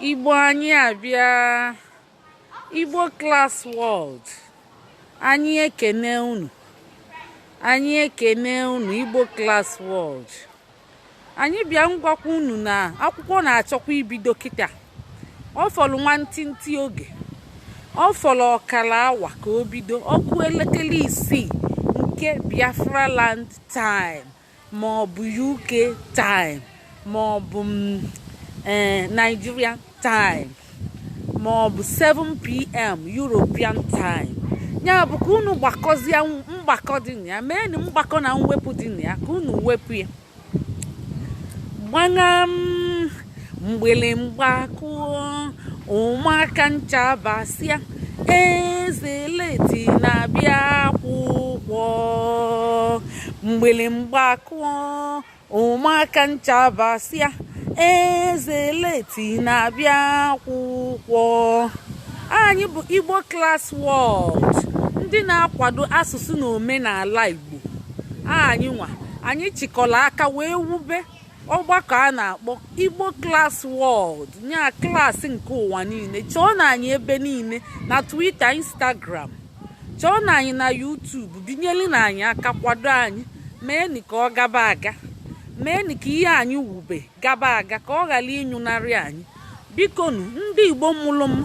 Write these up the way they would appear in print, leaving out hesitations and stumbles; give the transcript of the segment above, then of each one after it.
Igbo anyị abịa. Igbo Class World. Anyị ekene unu. Igbo Class World. Anyị bịa ngwakwa unu na akwụkwọ na-achọkwa ibido kịta. Ọ fọrọ nwantịntị oge. Ọ fọrọ ọkara awa ka o bido. Ọkụ elekere 6 nke Biafra Land time ma ọ bụ UK time ma ọ bụ Nigerian time ma ọ bụ 7 p.m. European time. Ya bụ ka unu gbakọzie mgbakọ dị na ya, mee na mgbakọ na mwepụ dị na ya ka unu wepụ ya. Gbana mgbelemgba kụọ ụmụaka ncha basịa, eze leti na-abịa akwụkwọ. Mgbelemgba kụọ ụmụaka ncha basịa, eze leti na-abịa akwụkwọ. Anyị bụ Igbo Class World, ndị na-akwado asụsụ na omenala Igbo. Anyị chịkọrọ aka wee wube ọgbakọ a na-akpọ Igbo Class World, nya klaasị nke ụwa niile. Chọọ na anyị ebe niile, na Twitter, Instagram. Chọọ na anyị na YouTube. Binyelu na anyị aka, kwado anyị. Meeni ka ọ gaba aga. Meeni ka ihe anyị wube gaba aga, ka ọ ghara ịnyụnarị anyị. Bikonu, ndị Igbo mụrụ m,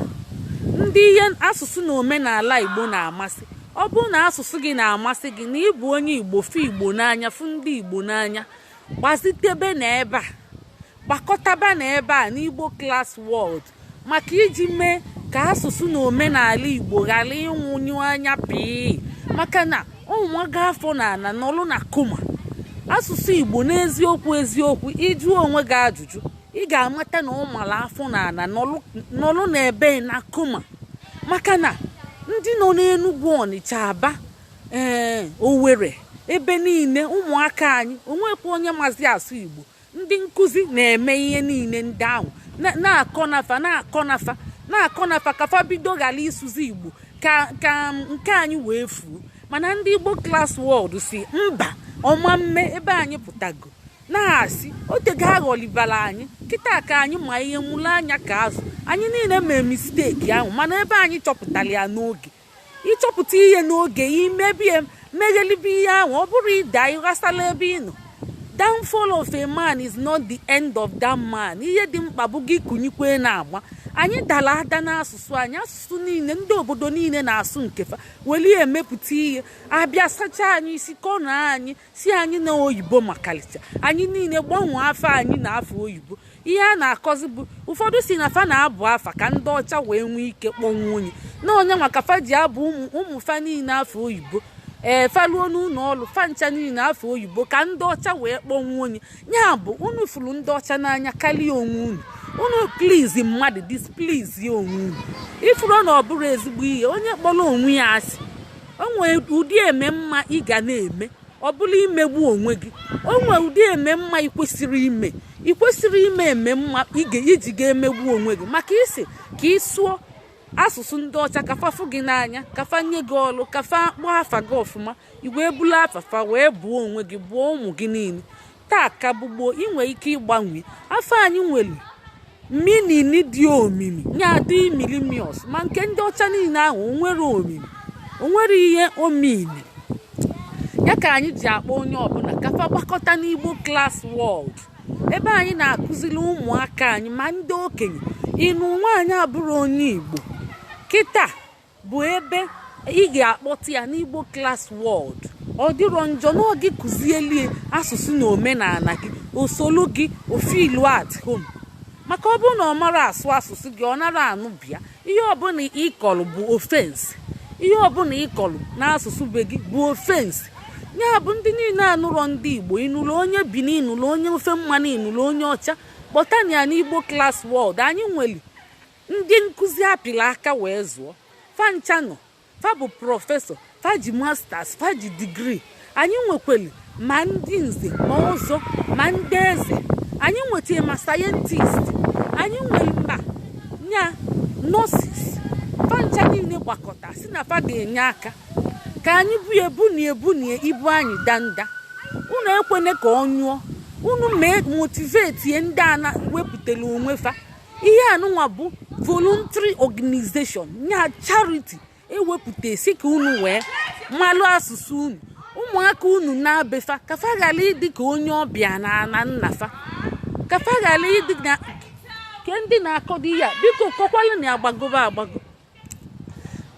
ndị ihe asụsụ na omenala Igbo na-amasị. Ọ bụrụ na asụsụ gị na-amasị gị, na ịbụ onye Igbo, fụ Igbo n'anya, fụ ndị Igbo n'anya, gbazitebe n'ebe a, gbakọtaba n'ebe a n'Igbo Class World, maka iji mee ka asụsụ na omenala Igbo ghara ịnwụnyu anya pii. Maka na ụmụnwaga afọ na ana nọlụ na kuma asụsụ Igbo n'eziokwu ịjụ onwe gị ajụjụ, ị ga-amata na ụmụala afọ na ana nọlụ n'ebe na kuma. Maka na ndị nọ n'Enugu, Ọnịcha, Aba, Owerri, ebe niile ụmụaka anyị onwekwa onye mazi asụ Igbo. Ndị nkụzi na-eme ihe niile ndị ahụ, na-akọ nafa ka fa bido ghara ịsụzi Igbo ka nke anyị wee fuo. Mana ndị Igbo Class World si mba ọma mme ebe anyị pụtago, na-asị otego aghọlibara anyị kịta ka anyị ma ihe nwụrụ anya ka azụ. Anyị niile mee misteki ahụ, mana ebe anyị chọpụtara ya n'oge. Ịchọpụta ihe n'oge, imebie meghelibe ihe ahụ, ọ bụrụ ịda ịghasala ebe ị nọ. Downfall of a man is not the end of that man. Ihe dị mkpa bụ gị kunyikwe na-agba. Anyị dara ada n'asụsụ anyị. Asụsụ niile ndị obodo niile na-asụ nkefa, weli emepụta ihe abịa sacha anyị isi kọnọ anyị si anyị na oyibo makalicha. Anyị niile gbanwee afọ anyị na afọ oyibo. Ihe a na-akọzi bụ ụfọdụ si na fa na-abụ afa ka ndị ọcha wee nwee ike kpọnwụ onye na onye maka fa ji abụ ụmụ fa niile afọ oyibo. Faluo n'ụlọ ọrụ fa ncha niile afọ oyibo ka ndị ọcha wee kpọnwụ onye. Ya bụ unu fụrụ ndị ọcha n'anya karịa onwe unu. Unu plizi mmadụ displizi onwe unu. Ifuru na ọ bụrụ ezigbo ihe, onye kpọrọ onwe ya asị. O nwee ụdị eme mma ị ga na-eme, ọ bụrụ imegbu onwe gị. O nwee ụdị eme mma ị kwesịrị ime eme mma iji ga-emegbu onwe gị, maka isi ka ị sụọ asụsụ ndị ọcha ka fafụ gị n'anya, ka fa nye gị ọlụ, ka fa kpọọ afa gị ọfụma, i wee bulu afafa wee buo onwe gị, buo ụmụ gị niile. Taa ka bụgboo ị nwere ike ịgbanwe afọ. Anyị nwere minini dị omimi, nya dị milimios, ma nke ndị ọcha niile ahụ onwere omimi, onwere ihe omimi. Ya ka anyị ji akpọ onye ọbụla ka fa gbakọta n'Igbo Class World, ebe anyị na-akụziri ụmụaka anyị ma ndị okenye. Ịnụ nwaanyị abụrụ onye Igbo kịta bụ ebe ị ga-akpọta ya n'Igbo Class World. Ọ dịrọ njọ na gị kụzielie asụsụ na omenala gị, osolu gị ofilu at home. Maka ọ bụrụ na ọ mara asụ asụsụ gị, ọ nara anụ bịa. Ihe ọbụla ịkọlụ bụ ofensi. Ihe ọbụla ịkọlụ n'asụsụ be gị bụ ofensi. Ya bụ ndị niile anụrọ ndị Igbo, ịnụrụ onye Bini, ịnụrụ onye ofe mmanụ, ịnụrụ onye ọcha, kpọtana ya n'Igbo Class World. Anyị nwere ndị nkụzi apịla aka wee zụọ. Fa ncha nọ, fa bụ prọfesọ, fa ji masters, fa ji digrii. Anyị nwekwere ma ndị nze ma ọzọ ma ndị eze. Anyị nwetara ma sayentist. Anyị nwere mba nya nọsis. Fa ncha niile gbakọta si na fa ga-enye aka ka anyị ebunie ibu anyị danda. Unu ekwene ka ọ nyụọ. Unu mee motivate ndị a na wepụtara onwe fa ihe anụnwa bụ voluntary organization nya charity ewepụta si ka unu wee malụ asụsụ unu ụmụaka unu na-abefa kafa ghara ịdị ka onye ọbịa na nnafa kafa ghara ịdị na ke ndị na-akọdo ya biko kọkwalụ na agbago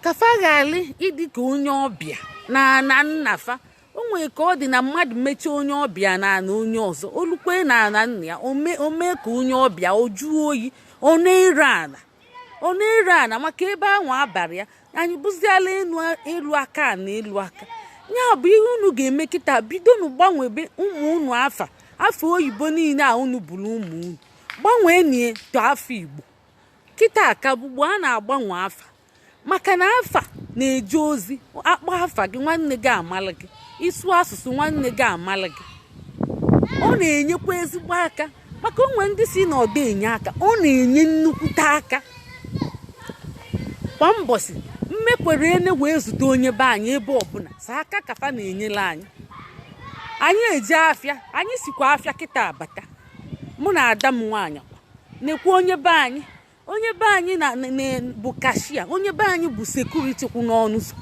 kafa ghara ịdị ka onye ọbịa na nnafa o nwere ka ọ dị na mmadụ mechie onye ọbịa na onye ọzọ olukwe na nna ya ome ka onye ọbịa o juo oyi ọ na-ere ana maka ebe ahụ abalị ya anyị bụziala elu aka na elu aka ya bụ ihe unu ga-eme kịta bidonu gbanwebe ụmụ unu afọ oyibo niile a unu bụrụ ụmụ unu gbanwee nie to afọ Igbo kịta aka bụgbo a na-agbanwe afa maka na afa na-eje ozi akpọ afa gị nwanne gị amala gị ịsụ asụsụ nwanne gị amala gị ọ na-enyekwa ezigbo aka maka onwe ndị si na ọda enye aka ọ na-enye nnukwute aka kwa mbọsị mmekwere ene wee zute onye be anyị ebe ọbụla sa aka kafa na-enyela anyị eje afịa anyị sikwa afịa kịta abata mụ na ada m nwaanyị na-ekwu onye be anyị bụ kashia onye be anyị bụ sekuriti kwụ n'ọnụ so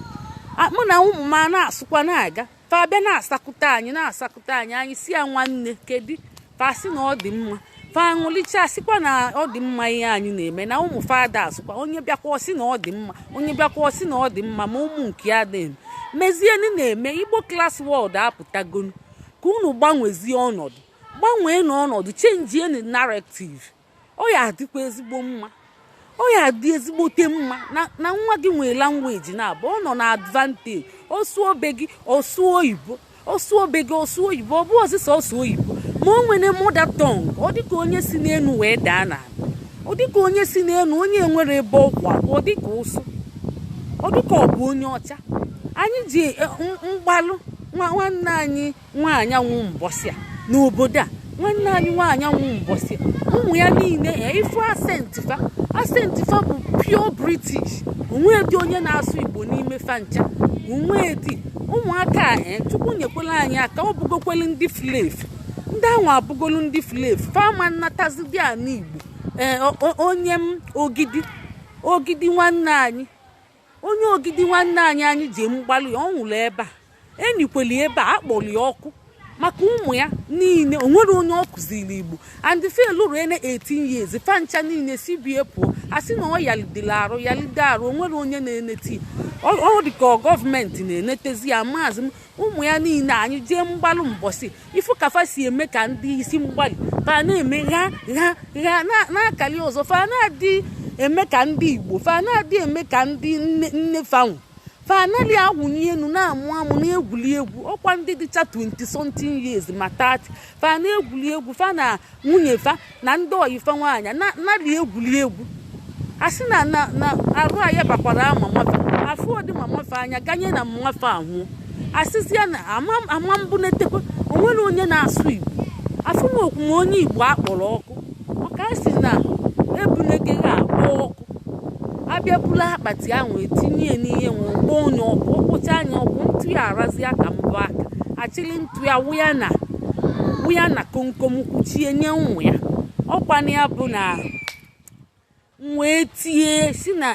mụ na ụmụ m na-asụkwa na-aga fa bịa na-asakụta anyị anyị si ya nwanne kedu fa sị na ọ dị mma fa ṅụlicha sịkwa na ọ dị mma ihe anyị na-eme na ụmụ fada asụkwa onye bịakwa ọsị na ọ dị mma onye bịakwa ọsị na ọ dị mma ma ụmụ nke ya dị mezieni na-eme Igbo Class World apụtagonu ka unu gbanwezie ọnọdụ gbanwee n'ọnọdụ chenjie na narrative ọ ya adịkwa ezigbo mma ọ ya adị ezigbote mma na nwa gị nwere language na-abụ ọ nọ na advantage osuo be gị osuo oyibo ọ bụ ọsịsọ ọsụ oyibo ma o nwere mother tongue ọ dịka onye si n'elu wee daa n'ala ọ dịka onye si n'elu onye nwere ebe ọkwa ọ dịka ụsụ ọ dịka ọ bụ onye ọcha anyị ji mgbalụ nwanne anyị nwaanyị anwụ mbọsị a n'obodo a nwanne anyị nwaanyị anwụ mbọsị ụmụ ya niile ifu asenti fa bụ pure British onwedị onye na-asụ Igbo n'ime fancha onwedị ụmụaka Chukwu nyekwela anyị aka ọ bụgokwelu ndị flev ndị ahụ abụgolu ndị flev fama nnatazi dị a n'Igbo onye ogidi nwanne anyị anyị ji mgbalụ ya ọ nwụrụ ebe a enyikweli ebe a akpọrọ ya ọkụ maka ụmụ ya niile onwere onye ọ kụziri Igbo and felụrụ ene 18 years fancha niile si bie pụọ asị na ọ yalide arụ onwere onye na-eneti ọ dị ka gọọmenti na-enetezi ya maazị m ụmụ ya niile anyị jee mgbalụ mbọsị ifu kafa si eme ka ndị isi mgbalị fa na-eme ha na-akali ọzọ fa na-adị eme ka ndị Igbo fa na-adị eme ka ndị nne fanwụ fa anaghị awụnye enu na-amụ na-egwuli egwu ọkwa ndị dịcha 20 something years ma 30 fa na-egwuli egwu fa na nwunye fa na ndị oyifa nwaanyị anaghị egwuli egwu asị na arụ anyị bakwara mamafa afọ ọdị mamafa anya ganye na mmafa anwụọ asịsị ya na ama mbụ na-etekwa onwere onye na-asụ Igbo afọ m okwu ma onye Igbo akpọrọ ọkụ ọka si na ebunegeghị akpọ ọkụ abịa bụla akpati ahụ etinye n'ihe nwụgbọ onye ọkụ ọkpụcha anya ọkụ ntụ ya arazi aka mbụ aka achịrị ntụ ya wụ ya na komkom kwuchie nye ụmụ ya ọkwana ya bụ na wee tie si na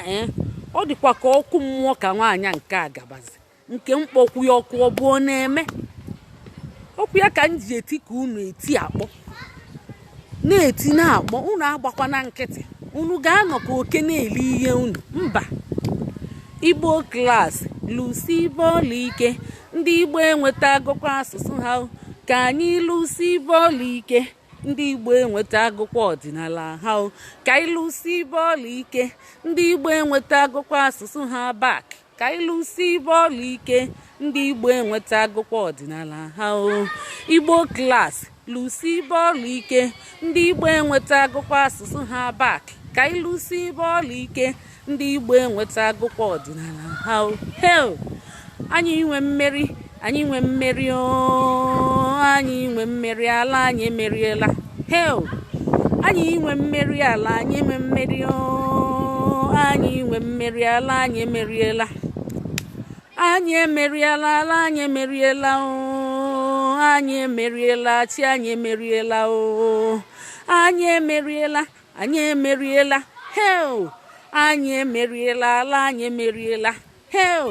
ọ dịkwa ka ọkụ mmụọ ka nwaanyị nke a gabazi nke mkpọkwu ya ọkụ ọ bụ ọ na-eme ọkụ ya ka m ji eti ka unu eti akpọ na-eti na-akpọ unu agbakwa na nkịtị unu ga-anọ ka oke na-eli ihe unu mba Igbo Class lụsi bọọlụ ike ndị Igbo enweta agụkwa asụsụ ha ka anyị lụsi bọọlụ ike ndị Igbo enweta agụkwa ọdịnala ha ka anyị lụsi bọọlụ ike ndị Igbo enweta agụkwa asụsụ ha bak ka anyị lụsi bọọlụ ike ndị Igbo enweta agụkwa ọdịnala ha Igbo Class lụsi bọọlụ ike ndị Igbo enweta agụkwa asụsụ ha bak ka anyị lụsi bọọlụ ike ndị Igbo enweta agụkwa ọdịnala ha anyị nwe mmeri anyị nwe mmeri anyị nwe mmeri ala anyị emeriela anyị nwe mmeri ala anyị nwe mmeri anyị nwe mmeri ala anyị emeriela anyị emeriela ala anyị emeriela anyị emeriela chi anyị emeriela anyị emeriela anyị emeriela hell anyị emeriela ala anyị emeriela hell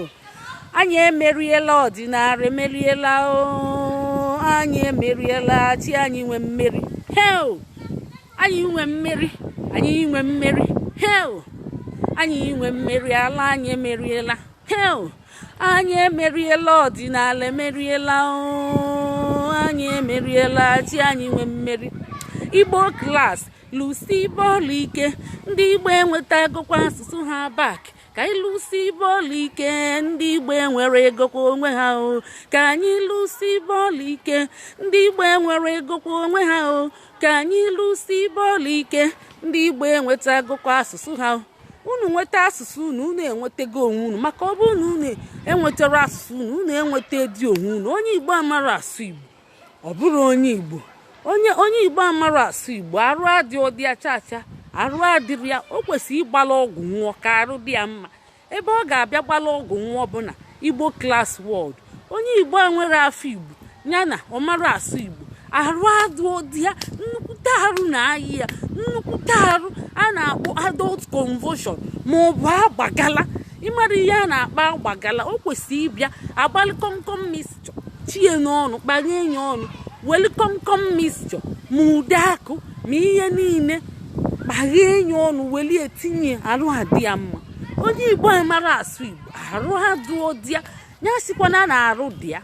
anyị emeriela ọdịnala emeriela anyị emeriela chi anyị nwe mmeri hell anyị nwe mmeri anyị nwe mmeri hell anyị nwe mmeri ala anyị emeriela hell anyị emeriela ọdịnala emeriela anyị emeriela chi anyị nwe mmeri Igbo class lụsi bọọlụ ike ndị Igbo enweta egokwa asụsụ ha bak ka anyị lụsi bọọlụ ike ndị Igbo enwere egokwa onwe ha ka anyị lụsi bọọlụ ike ndị Igbo enwere egokwa onwe ha ka anyị lụsi bọọlụ ike ndị Igbo enweta egokwa asụsụ ha unu nweta asụsụ unu enwetago onwe unu maka ọ bụrụ na unu enwetara asụsụ unu enweta dị onwe unu onye Igbo amara asụ Igbo ọ bụrụ onye Igbo onye Igbo amara asụ Igbo arụ adị ọdị acha arụ adịrị ya o kwesịrị ịgbala ọgwụ nwụọ ka arụ dị ya mma ebe ọ ga-abịa gbala ọgwụ nwụọ bụ na Igbo class world onye Igbo enwere afọ Igbo ya na ọ mara asụ Igbo arụ adị ọdị ya nnukwute arụ na-ayị ya nnukwute arụ a na-akpọ adult convulsion ma ọ bụ agbagala ịmara ihe a na-akpa agbagala o kwesịrị ịbịa agbalị komkom mixture chie n'ọnụ kpanye ya ọnụ weli komkom mixture ma ude akụ ma ihe niile kpaghee ya ọnụ weli etinye arụ adị ya mma onye Igbo mara asụ Igbo arụ adụọ dị ya ya sikwana na arụ dị ya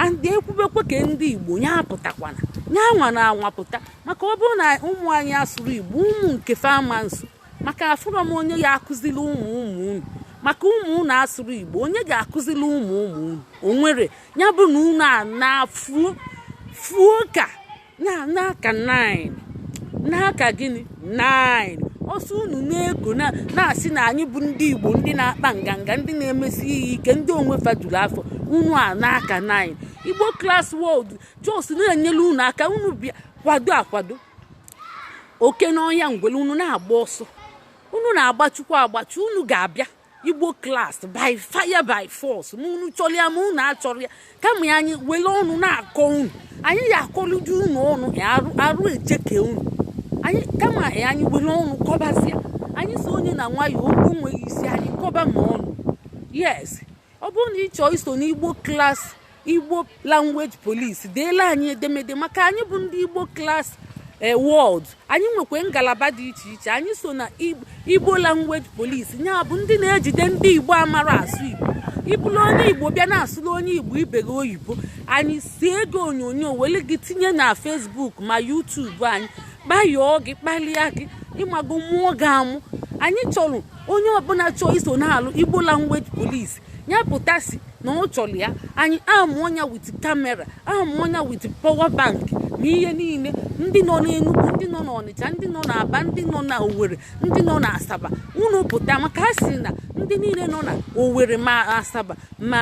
andị ekwubekwe ka ndị Igbo ya apụtakwana ya nwa na anwapụta maka ọ bụrụ na ụmụ anyị asụrụ Igbo ụmụ nke fama nso maka afụrọ m onye ya akụzili ụmụ unu maka ụmụ unu asụrụ Igbo onye ga-akụzili ụmụ unu o nwere ya bụ na unu a na-fuo ka n'aka 9 n'aka gịnị 9 ọsọ unu na-ego na-asị na anyị bụ ndị Igbo ndị na-akpa nganga ndị na-emesi ihe ike ndị onwe fajuru afọ unu a n'aka 9 Igbo class world jos na-enyere unu aka unu bịa akwado oke n'ọhịa ngwere unu na-agba ọsọ unu na-agbachukwu agbachu unu ga-abịa Igbo class by fire by force ma unu chọrọ ya ma unu achọrọ ya kama anyị were ọnụ na-akọ unu anyị ya akọluju unu ọnụ arụ ejeke unu anyị kama anyị were ọnụ kọbazia anyị so onye na nwayọ okwu nweghị isi anyị kọba ma ọnụ yes ọ bụrụ na ị chọọ iso n'Igbo class Igbo language police deela anyị edemede maka anyị bụ ndị Igbo class world anyị nwekwa ngalaba dị iche iche anyị so na Igbo language police nya bụ ndị na-ejide ndị Igbo amara asụ Igbo ịbụrụ onye Igbo bịa na-asụrụ onye Igbo ibe gị oyibo anyị si ego onyonyo were gị tinye na Facebook ma YouTube anyị kpayọọ gị kpalia gị ịmago mmụọ gị amụ anyị chọrọ onye ọbụla chọọ iso na-alụ Igbo language police ya pụtasị na ọ chọrọ ya anyị amụọ ya with kamera amụọ ya with power bank ma ihe niile ndị nọ n'Enugu ndị nọ n'Ọnịcha ndị nọ n'Aba ndị nọ na Owerri ndị nọ na Asaba unu pụta maka a sị na ndị niile nọ na Owerri ma Asaba ma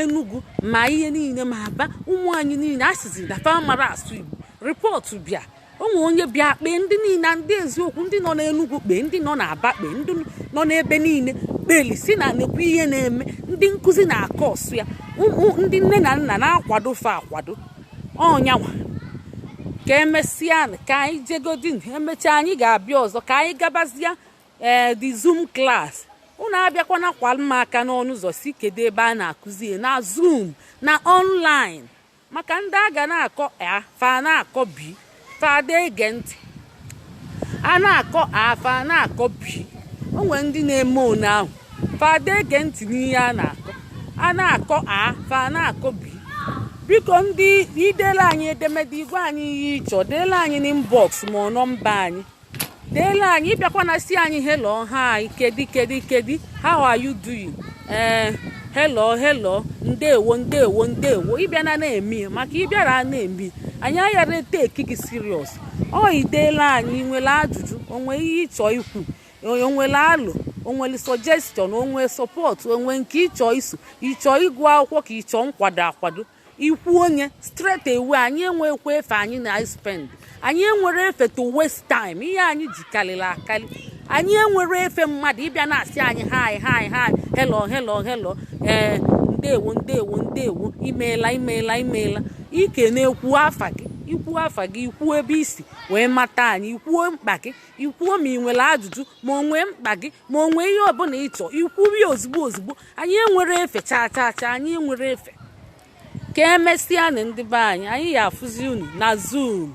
Enugu ma ihe niile ma Aba ụmụ anyị niile asịzi na fa mara asụ Igbo rịpọtụ bịa onwe onye bịa kpee ndị niile ndị eziokwu ndị nọ n'Enugu kpee ndị nọ n'Aba kpee ndị nọ n'ebe niile kpeli si na nekwu ihe na-eme ndị nkụzi na-akọ ọsụ ya ndị nne na nna na-akwado fa akwado ọnyanwa ka emesịa ka anyị jegodin emechaa anyị ga-abịa ọzọ ka anyị gabazia the Zoom class unu abịakwana kwalụ m aka n'ọnụ ụzọ si kedu ebe a na-akụzi na Zoom na online maka ndị a ga na-akọ fa na-akọ bi fada ege ntị a na-akọ fa na-akọ bi onwe ndị na-eme one ahụ fada ege ntị n'ihe a na-akọ fa na-akọ bi biko ndị idele anyị edemede igwe anyị ihe ịchọ deela anyị n'inbox ma ọ nọmba anyị deela anyị ịbịakwa na si anyị hello hi kedi how are you doing hello ndewo ịbịa na-eme maka ịbịara na-eme anyị aghara eteki gị serious ọ ideela anyị nwere ajụjụ onwe ihe ịchọ ikwu onwere alụ onwere suggestion onwe support onwe nke ịchọ iso ịchọ ịgụ akwụkwọ ka ịchọ akwado ikwu onye straight away anyị enwekwa efe anyị na-spend anyị enwere efe to waste time ihe anyị ji karịrị akarị anyị enwere efe mmadụ ịbịa na-asị anyị hi hello ndewo imeela ike na-ekwu afa gị ikwuo afa gị, ikwuo ebe isi wee mata anyị, ikwuo mkpa gị, ikwuo ma ị nwere ajụjụ ma o nwee mkpa gị ma o nwee ihe ọbụla ịchọ, ikwuo ozugbo. Anyị enwere efe cha anyị enwere efe. Ka emesịa na ndị be anyị ya afụzi unu na Zoom.